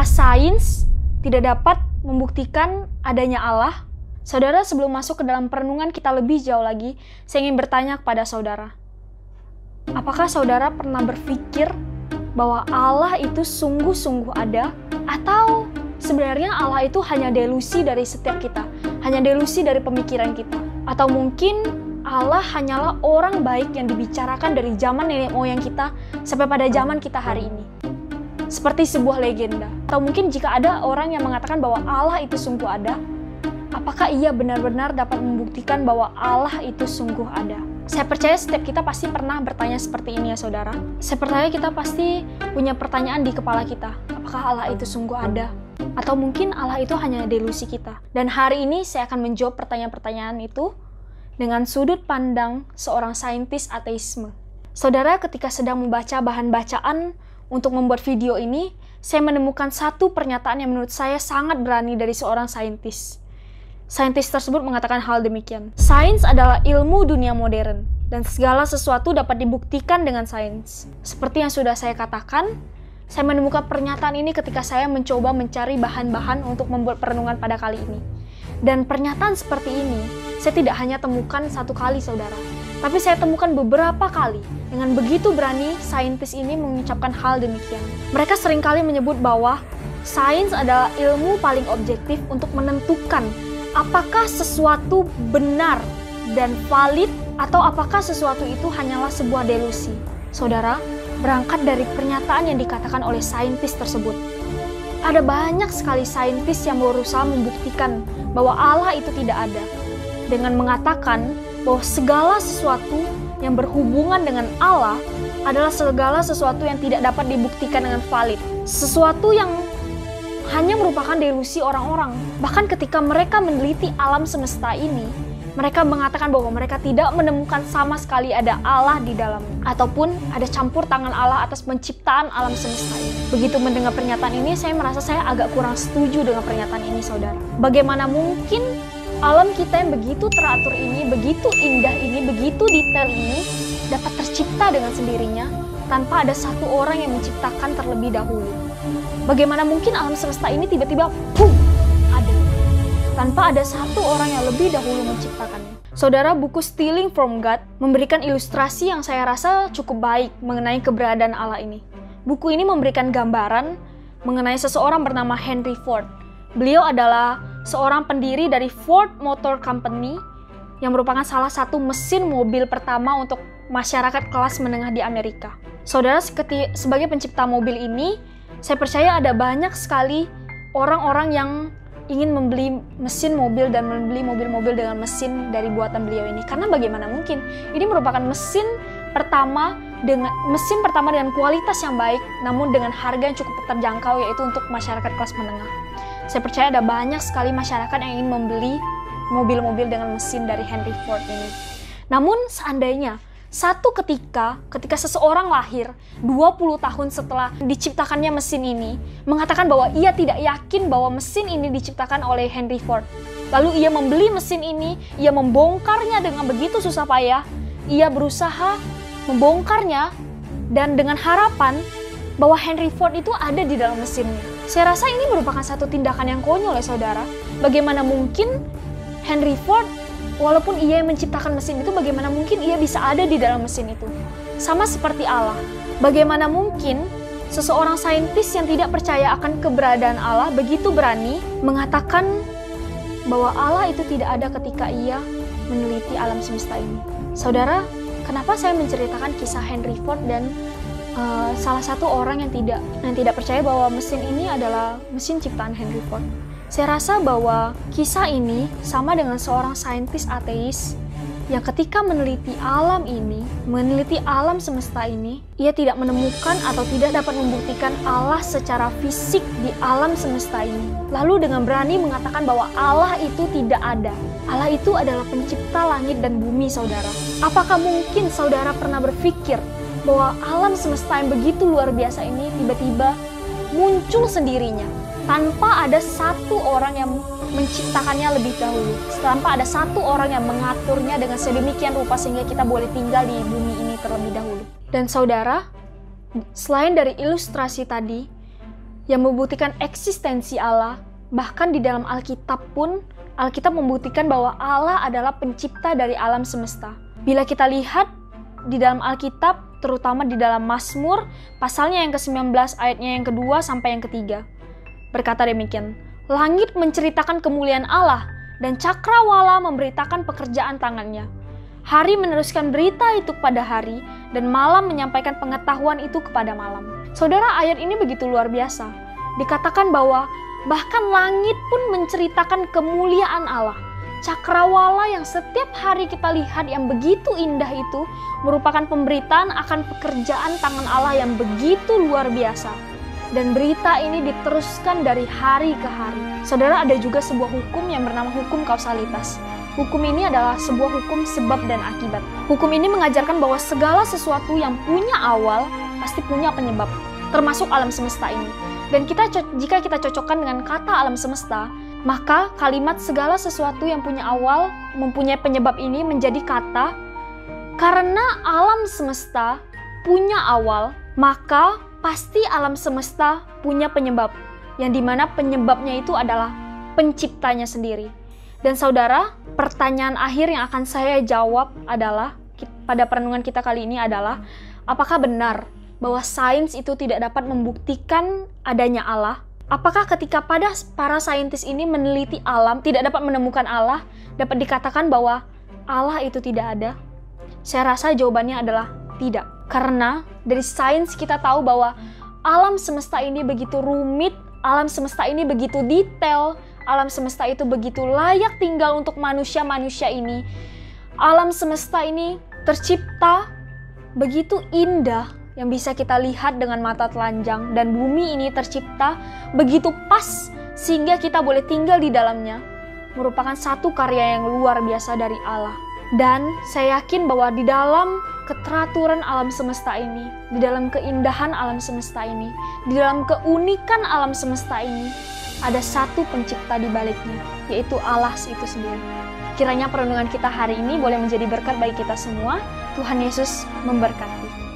Apakah sains tidak dapat membuktikan adanya Allah? Saudara, sebelum masuk ke dalam perenungan kita lebih jauh lagi, saya ingin bertanya kepada saudara. Apakah saudara pernah berpikir bahwa Allah itu sungguh-sungguh ada? Atau sebenarnya Allah itu hanya delusi dari setiap kita? Hanya delusi dari pemikiran kita? Atau mungkin Allah hanyalah orang baik yang dibicarakan dari zaman nenek moyang kita sampai pada zaman kita hari ini? Seperti sebuah legenda. Atau mungkin jika ada orang yang mengatakan bahwa Allah itu sungguh ada, apakah ia benar-benar dapat membuktikan bahwa Allah itu sungguh ada? Saya percaya setiap kita pasti pernah bertanya seperti ini ya saudara. Saya percaya kita pasti punya pertanyaan di kepala kita. Apakah Allah itu sungguh ada? Atau mungkin Allah itu hanya delusi kita? Dan hari ini saya akan menjawab pertanyaan-pertanyaan itu dengan sudut pandang seorang saintis ateisme. Saudara, ketika sedang membaca bahan bacaan untuk membuat video ini, saya menemukan satu pernyataan yang menurut saya sangat berani dari seorang saintis. Saintis tersebut mengatakan hal demikian. Sains adalah ilmu dunia modern, dan segala sesuatu dapat dibuktikan dengan sains. Seperti yang sudah saya katakan, saya menemukan pernyataan ini ketika saya mencoba mencari bahan-bahan untuk membuat perenungan pada kali ini. Dan pernyataan seperti ini, saya tidak hanya temukan satu kali saudara, tapi saya temukan beberapa kali. Dengan begitu berani, saintis ini mengucapkan hal demikian. Mereka seringkali menyebut bahwa sains adalah ilmu paling objektif untuk menentukan apakah sesuatu benar dan valid atau apakah sesuatu itu hanyalah sebuah delusi. Saudara, berangkat dari pernyataan yang dikatakan oleh saintis tersebut, ada banyak sekali saintis yang berusaha membuktikan bahwa Allah itu tidak ada dengan mengatakan bahwa segala sesuatu yang berhubungan dengan Allah adalah segala sesuatu yang tidak dapat dibuktikan dengan valid. Sesuatu yang hanya merupakan delusi orang-orang. Bahkan ketika mereka meneliti alam semesta ini, mereka mengatakan bahwa mereka tidak menemukan sama sekali ada Allah di dalam, ataupun ada campur tangan Allah atas penciptaan alam semesta ini. Begitu mendengar pernyataan ini, saya merasa saya agak kurang setuju dengan pernyataan ini, saudara. Bagaimana mungkin alam kita yang begitu teratur ini, begitu indah ini, begitu detail ini dapat tercipta dengan sendirinya tanpa ada satu orang yang menciptakan terlebih dahulu? Bagaimana mungkin alam semesta ini tiba-tiba ada tanpa ada satu orang yang lebih dahulu menciptakannya? Saudara, buku Stealing from God memberikan ilustrasi yang saya rasa cukup baik mengenai keberadaan Allah ini. Buku ini memberikan gambaran mengenai seseorang bernama Henry Ford. Beliau adalah seorang pendiri dari Ford Motor Company yang merupakan salah satu mesin mobil pertama untuk masyarakat kelas menengah di Amerika. Saudara, sebagai pencipta mobil ini, saya percaya ada banyak sekali orang-orang yang ingin membeli mesin mobil dan membeli mobil-mobil dengan mesin dari buatan beliau ini. Karena bagaimana mungkin? Ini merupakan mesin pertama dengan kualitas yang baik, namun dengan harga yang cukup terjangkau, yaitu untuk masyarakat kelas menengah. Saya percaya ada banyak sekali masyarakat yang ingin membeli mobil-mobil dengan mesin dari Henry Ford ini. Namun seandainya satu ketika seseorang lahir 20 tahun setelah diciptakannya mesin ini, mengatakan bahwa ia tidak yakin bahwa mesin ini diciptakan oleh Henry Ford. Lalu ia membeli mesin ini, ia membongkarnya dengan begitu susah payah, ia berusaha membongkarnya dan dengan harapan bahwa Henry Ford itu ada di dalam mesinnya. Saya rasa ini merupakan satu tindakan yang konyol ya saudara. Bagaimana mungkin Henry Ford, walaupun ia yang menciptakan mesin itu, bagaimana mungkin ia bisa ada di dalam mesin itu? Sama seperti Allah. Bagaimana mungkin seseorang saintis yang tidak percaya akan keberadaan Allah begitu berani mengatakan bahwa Allah itu tidak ada ketika ia meneliti alam semesta ini? Saudara, kenapa saya menceritakan kisah Henry Ford dan salah satu orang yang tidak percaya bahwa mesin ini adalah mesin ciptaan Henry Ford? Saya rasa bahwa kisah ini sama dengan seorang saintis ateis yang ketika meneliti alam ini, meneliti alam semesta ini, ia tidak menemukan atau tidak dapat membuktikan Allah secara fisik di alam semesta ini. Lalu dengan berani mengatakan bahwa Allah itu tidak ada. Allah itu adalah pencipta langit dan bumi, saudara. Apakah mungkin saudara pernah berpikir bahwa alam semesta yang begitu luar biasa ini tiba-tiba muncul sendirinya tanpa ada satu orang yang menciptakannya lebih dahulu, tanpa ada satu orang yang mengaturnya dengan sedemikian rupa sehingga kita boleh tinggal di bumi ini terlebih dahulu? Dan saudara, selain dari ilustrasi tadi yang membuktikan eksistensi Allah. Bahkan di dalam Alkitab pun, Alkitab membuktikan bahwa Allah adalah pencipta dari alam semesta. Bila kita lihat di dalam Alkitab, terutama di dalam Mazmur, pasalnya yang ke-19, ayatnya yang kedua sampai yang ketiga, berkata demikian, "Langit menceritakan kemuliaan Allah, dan cakrawala memberitakan pekerjaan tangannya. Hari meneruskan berita itu kepada hari, dan malam menyampaikan pengetahuan itu kepada malam." Saudara, ayat ini begitu luar biasa. Dikatakan bahwa bahkan langit pun menceritakan kemuliaan Allah. Cakrawala yang setiap hari kita lihat yang begitu indah itu merupakan pemberitaan akan pekerjaan tangan Allah yang begitu luar biasa. Dan berita ini diteruskan dari hari ke hari. Saudara, ada juga sebuah hukum yang bernama hukum kausalitas. Hukum ini adalah sebuah hukum sebab dan akibat. Hukum ini mengajarkan bahwa segala sesuatu yang punya awal pasti punya penyebab, termasuk alam semesta ini. Dan jika kita cocokkan dengan kata alam semesta, maka kalimat segala sesuatu yang punya awal mempunyai penyebab ini menjadi kata, karena alam semesta punya awal, maka pasti alam semesta punya penyebab, yang dimana penyebabnya itu adalah penciptanya sendiri. Dan saudara, pertanyaan akhir yang akan saya jawab adalah, pada perenungan kita kali ini adalah, apakah benar bahwa sains itu tidak dapat membuktikan adanya Allah? Apakah ketika para saintis ini meneliti alam, tidak dapat menemukan Allah, dapat dikatakan bahwa Allah itu tidak ada? Saya rasa jawabannya adalah tidak. Karena dari sains kita tahu bahwa alam semesta ini begitu rumit, alam semesta ini begitu detail, alam semesta itu begitu layak tinggal untuk manusia-manusia ini. Alam semesta ini tercipta begitu indah, yang bisa kita lihat dengan mata telanjang, dan bumi ini tercipta begitu pas sehingga kita boleh tinggal di dalamnya, merupakan satu karya yang luar biasa dari Allah. Dan saya yakin bahwa di dalam keteraturan alam semesta ini, di dalam keindahan alam semesta ini, di dalam keunikan alam semesta ini, ada satu pencipta di baliknya, yaitu Allah itu sendiri. Kiranya perenungan kita hari ini boleh menjadi berkat bagi kita semua. Tuhan Yesus memberkati.